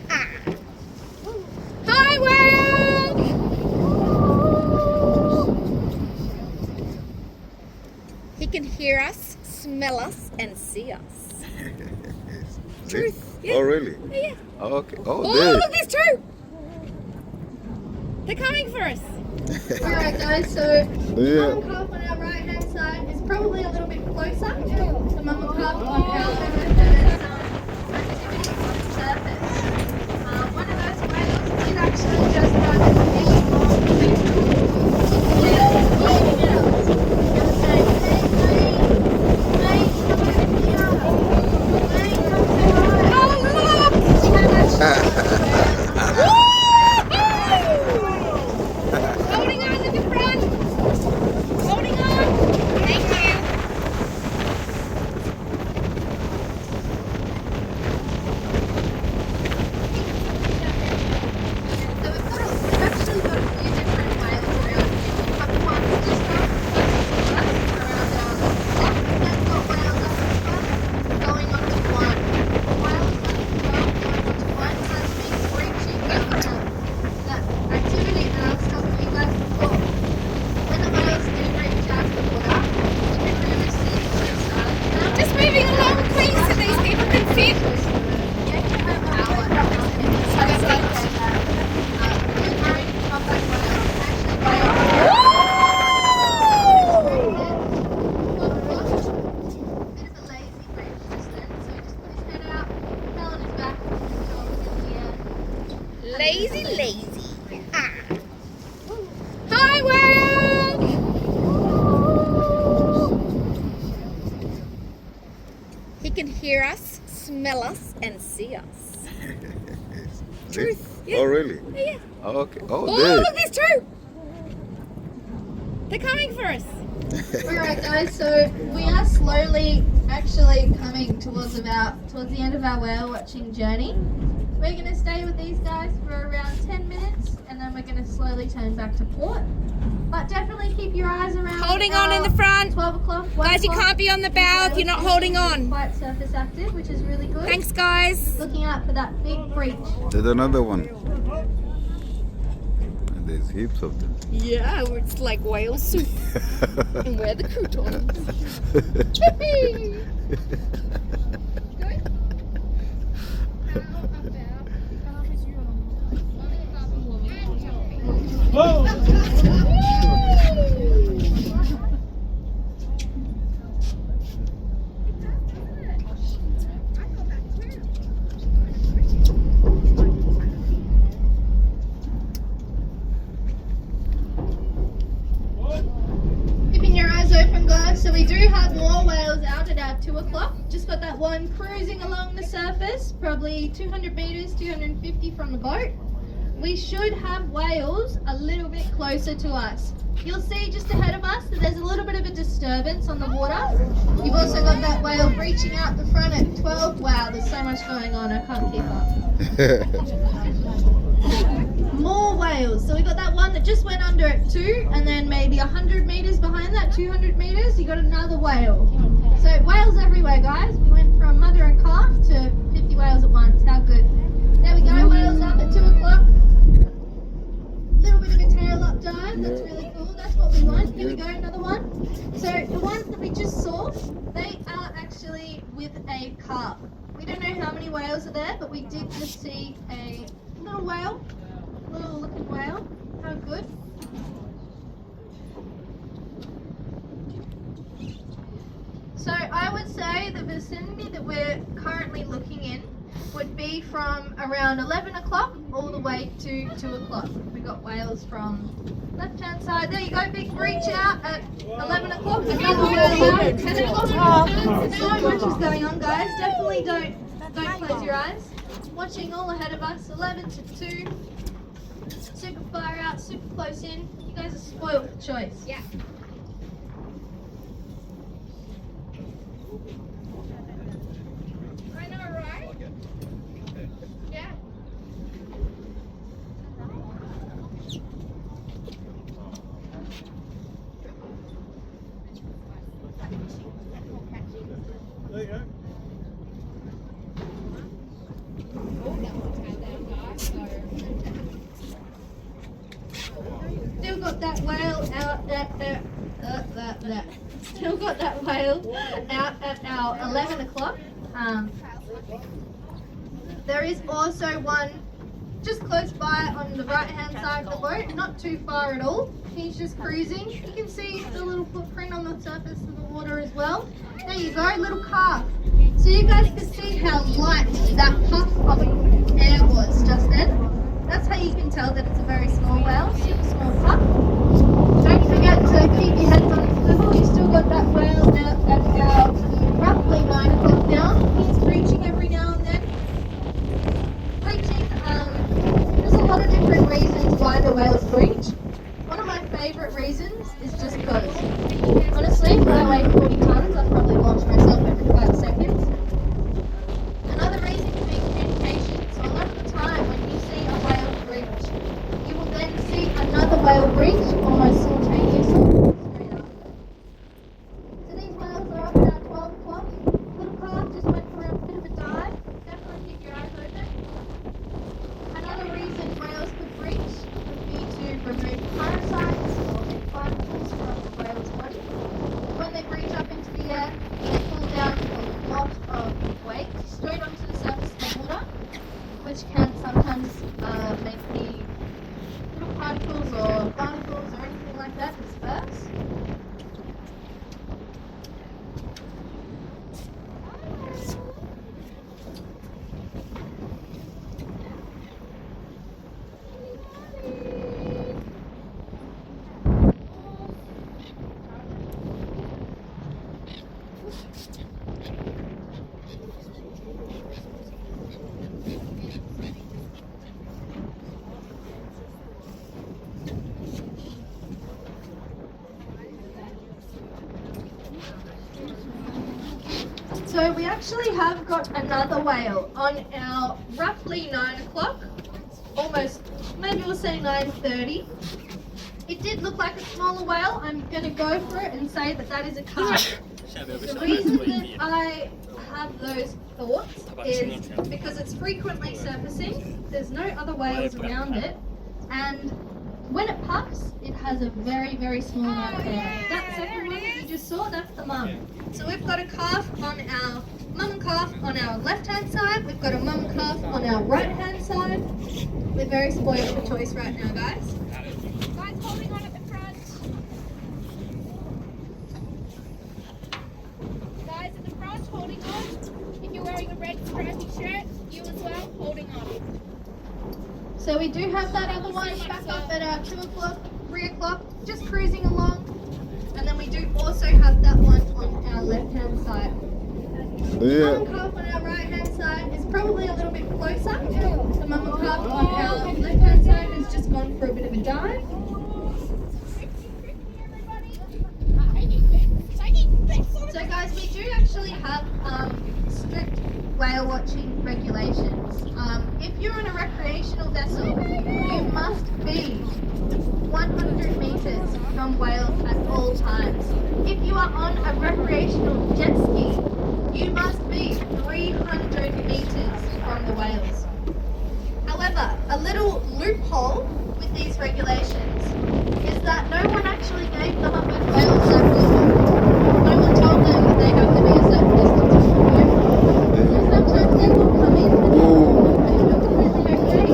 Ah. Hi, world! He can hear us, smell us, and see us. Truth. Yeah. Oh, really? Yeah. Okay. Oh, Oh, there. look, there's two! They're coming for us. Alright guys, so Yeah. mum calf on our right hand side is probably a little bit closer to mum calf on our left hand activity on the surface. One of those whales did actually just have a fish on the Holding on to the front. Holding on. Thank you. So we've actually got a few different whales around here. We've got one just up close to us around our left. That's got whales up at the front going on to one. Whales up at the front going on to one has been breaching that activity that I was talking to you guys before. When the whales do reach out to the water, you can really see the two sides of them. Just moving along, please, so these people can fit. Lazy, lazy. Ah. Hi, world! He can hear us, smell us, and see us. Truth. Yeah. Oh, really? Yeah. Okay. Oh, Oh, there. look, there's two! They're coming for us. Alright guys, so we are slowly actually coming towards the end of our whale watching journey. We're going to stay with these guys for around 10 minutes and then we're going to slowly turn back to port. But definitely keep your eyes around. Holding on in the front. 12 o'clock. 1 Guys, you o'clock. can't be on the bow if you're not holding on. Quite surface active, which is really good. Thanks, guys. Looking out for that big breach. There's another one. And there's heaps of them. Yeah, it's like whale soup. And we're the croutons. Keeping your eyes open, guys. So we do have more whales out at our 2 o'clock. Just got that one cruising along the surface, probably 200 meters, 250 from the boat. We should have whales a little bit closer to us. You'll see just ahead of us that there's a little bit of a disturbance on the water. You've also got that whale breaching out the front at 12. Wow, there's so much going on, I can't keep up. More whales. So we got that one that just went under at 2, and then maybe 100 meters behind that, 200 meters, you got another whale. So whales everywhere, guys. We went from mother and calf to 50 whales at once. How good. There we go, whales up at 2 o'clock. Little bit of a tail up dive. That's really cool. That's what we want. Here we go, another one. So the ones that we just saw, they are actually with a calf. We don't know how many whales are there, but we did just see a little whale. Little looking whale. How good. So I would say the vicinity that we're currently looking in would be from around 11 o'clock all the way to 2 o'clock. We got whales from left hand side. There you go, big breach out at 11 o'clock. Another whale out. 10 o'clock. So much is going on, guys. Definitely don't close your eyes. Watching all ahead of us, 11 to 2. Super far out, super close in. You guys are spoiled for choice. Yeah. I know, right? Yeah. There you go. Oh, that one's had that. got that still got that whale out at our 11 o'clock. There is also one just close by on the right hand side of the boat, not too far at all. He's just cruising. You can see the little footprint on the surface of the water as well. There you go, little calf. So you guys can see how light that puff of air was just then. That's how you can tell that it's a very small whale, super small puff. Don't forget to keep your heads on a swivel. You've still got that whale out at our roughly 9 o'clock now. He's breaching every now and then. Breaching, there's a lot of different reasons why the whales breach. One of my favourite reasons is just because, honestly, if I weigh 40 tons, I'd probably launch myself every 5 seconds. Another reason can be communication. So a lot of the time when you see a whale breach, you will then see another whale breach almost simultaneously. Straight up. So these whales are up at 12 o'clock. Little calf just went for a bit of a dive. Definitely keep your eyes open. Another reason whales could breach would be to remove parasites or particles from the whale's body. When they breach up into the air, they pull down a lot of weight straight onto the surface of the water, which can sometimes make the little particles or barnacles or anything like that disperse. So we actually have got another whale on our roughly 9 o'clock, almost, maybe we'll say 9:30. It did look like a smaller whale. I'm going to go for it and say that that is a calf. The reason that I have those thoughts is because it's frequently surfacing, there's no other whales around it, and when it puffs, it has a very, very small amount of air. That second one that you just saw, that's the mum. So we've got a calf on our mum and calf on our left-hand side. We've got a mum and calf on our right-hand side. We're very spoiled for choice right now, guys. Guys holding on at the front. Guys in the front holding on. If you're wearing a red stripy shirt, you as well holding on. So we do have that other one back up at our 2 o'clock, 3 o'clock, just cruising along. And then we do also have that one on our left-hand side. The mum and calf on our right-hand side is probably a little bit closer. The mum and calf on our left-hand side has just gone for a bit of a dive. So guys, we do actually have strict whale watching regulations. If you're in a recreational vessel, you must be 100 meters from whales at all times. If you are on a recreational jet ski, you must be 300 meters from the whales. However, a little loophole with these regulations is that no one actually gave the humpback whales that distance. No one told them that they have to be a certain distance from the boat. So sometimes they will come in and okay.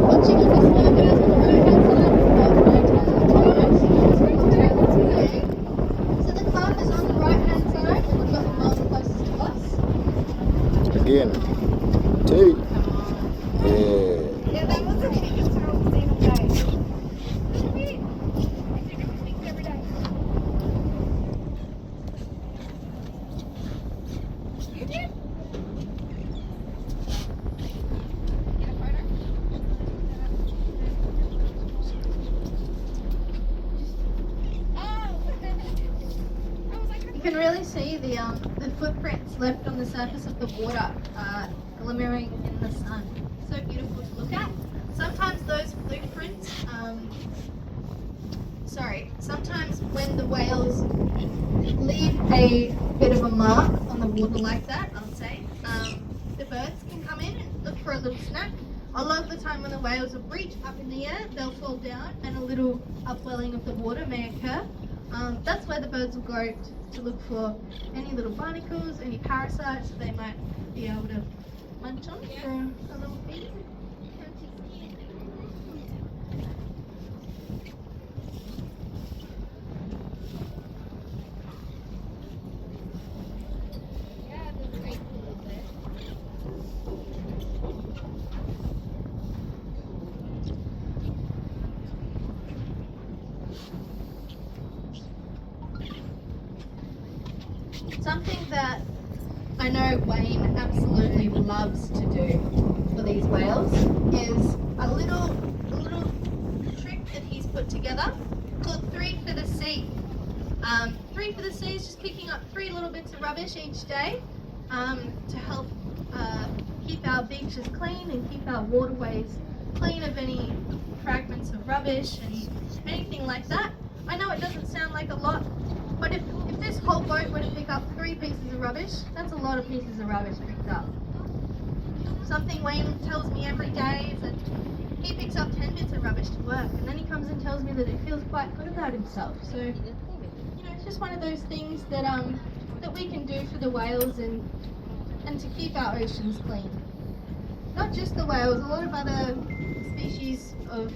Watching on this one, guys, on the right-hand side, we've got so the calf is on the right-hand side, and we've got the mum closest to us. Again. Two. Yeah, that was the cheapest turtle I've seen all day. I think it stinks every day. You did? Get a photo? Oh! I was like, You can really see the footprints left on the surface of the water, glimmering in the sun. So beautiful to look at. Sometimes those footprints, sometimes when the whales leave a bit of a mark on the water like that, I'll say, the birds can come in and look for a little snack. a lot of the time when the whales will breach up in the air, they'll fall down and a little upwelling of the water may occur. That's where the birds will go to look for any little barnacles, any parasites that they might be able to munch on for a little feed. Yeah, that's pretty cool, isn't it? Something that I know Wayne absolutely loves to do for these whales is a little trick that he's put together called 3 for the Sea. 3 for the Sea is just picking up 3 little bits of rubbish each day to help keep our beaches clean and keep our waterways clean of any fragments of rubbish and anything like that. I know it doesn't sound like a lot, but if this whole boat were to pick up 3 pieces of rubbish, that's a lot of pieces of rubbish picked up. Something Wayne tells me every day is that he picks up 10 bits of rubbish to work, and then he comes and tells me that he feels quite good about himself. So, you know, it's just one of those things that that we can do for the whales and to keep our oceans clean. Not just the whales, a lot of other species of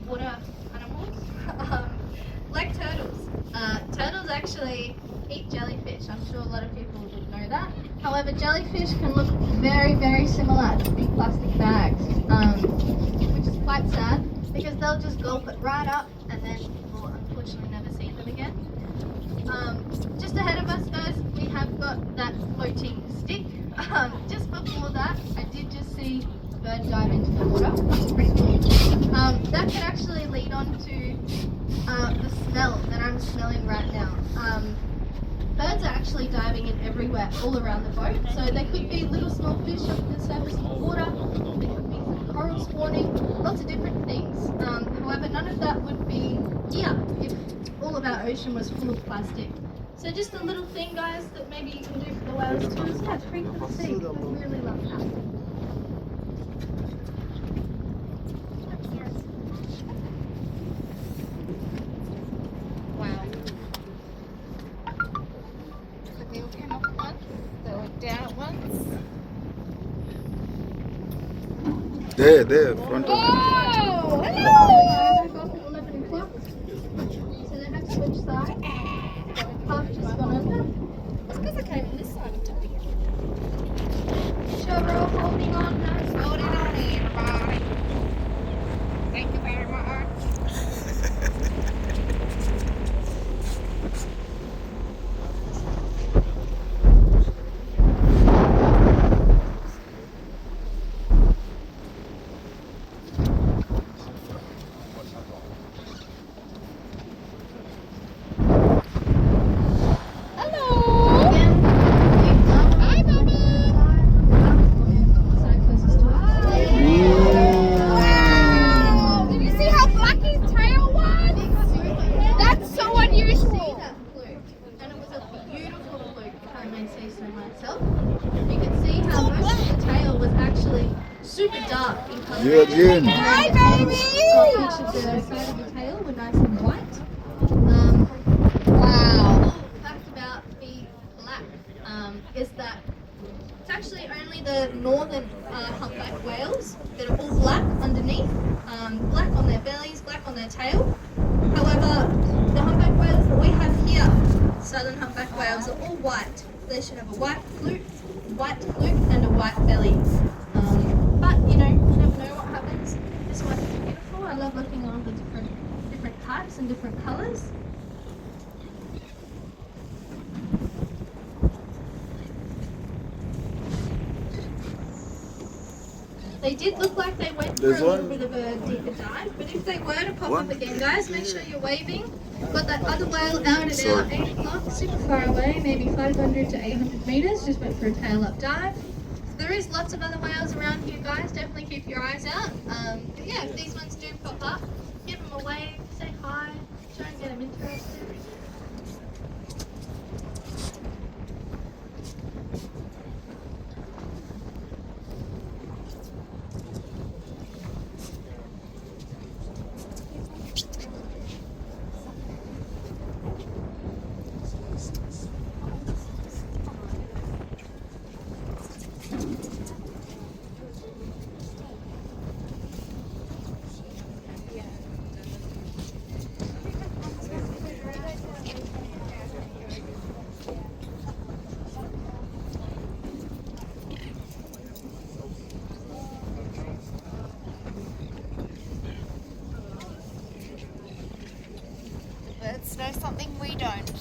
water animals, like turtles. Turtles actually eat jellyfish. I'm sure a lot of people would know that. However, jellyfish can look very, very similar to big plastic bags, which is quite sad because they'll just gulp it right up and then we'll unfortunately never see them again. Just ahead of us, guys, we have got that floating stick. Just before that, I did just see a bird dive into the water. That's pretty cool. That could actually lead on to the smell that I'm smelling right now. Birds are actually diving in everywhere, all around the boat. So there could be little small fish up the surface of the water. There could be some coral spawning, lots of different things. However, none of that would be here if all of our ocean was full of plastic. So just a little thing, guys, that maybe you can do for the whales too is, yeah, 3 for the Sea. I really love that. Wow. The wheel came off once, they went down at once. There, front of Oh, Back hello! off at 11 o'clock. So they have to switch sides. Half just gone under. It's because I came on this side and took it. Sure, we're all holding on now. Hold it on, everybody. Thank you very much. Hello. Again, leave love. Hi, Mama. Side closest to us. Wow! Did you see how black his tail was? That's so unusual. That fluke, and it was a beautiful fluke, if I may say so myself. You could see how most of the tail was actually super dark in colour. You again. Hi, baby. Each of the side of the tail were nice and white. Wow. Cool fact about the black is that it's actually only the northern humpback whales that are all black underneath, black on their bellies, black on their tail. However, the humpback whales that we have here, southern humpback whales, are all white. They should have a white fluke, and a white belly. But you know, you never know what happens. This one's beautiful. I love looking on the different types and different colours. They did look like they went for There's a little one. bit of a deeper dive, but if they were to pop One. up again, guys, make sure you're waving. Got that other whale out at Sorry. about 8 o'clock, super far away, maybe 500 to 800 metres, just went for a tail up dive. So there is lots of other whales around here, guys, definitely keep your eyes out. But yeah, if these ones do pop up, give them a wave, say hi, try and get them interested. know something we don't.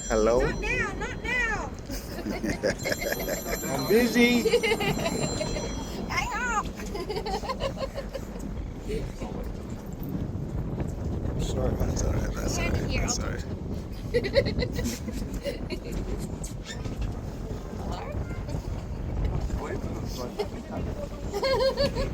Hello. Not now, not now. I'm busy. Hang up. Sorry. That's all right. That's all Hand it right. here, That's I'll all right. Hello?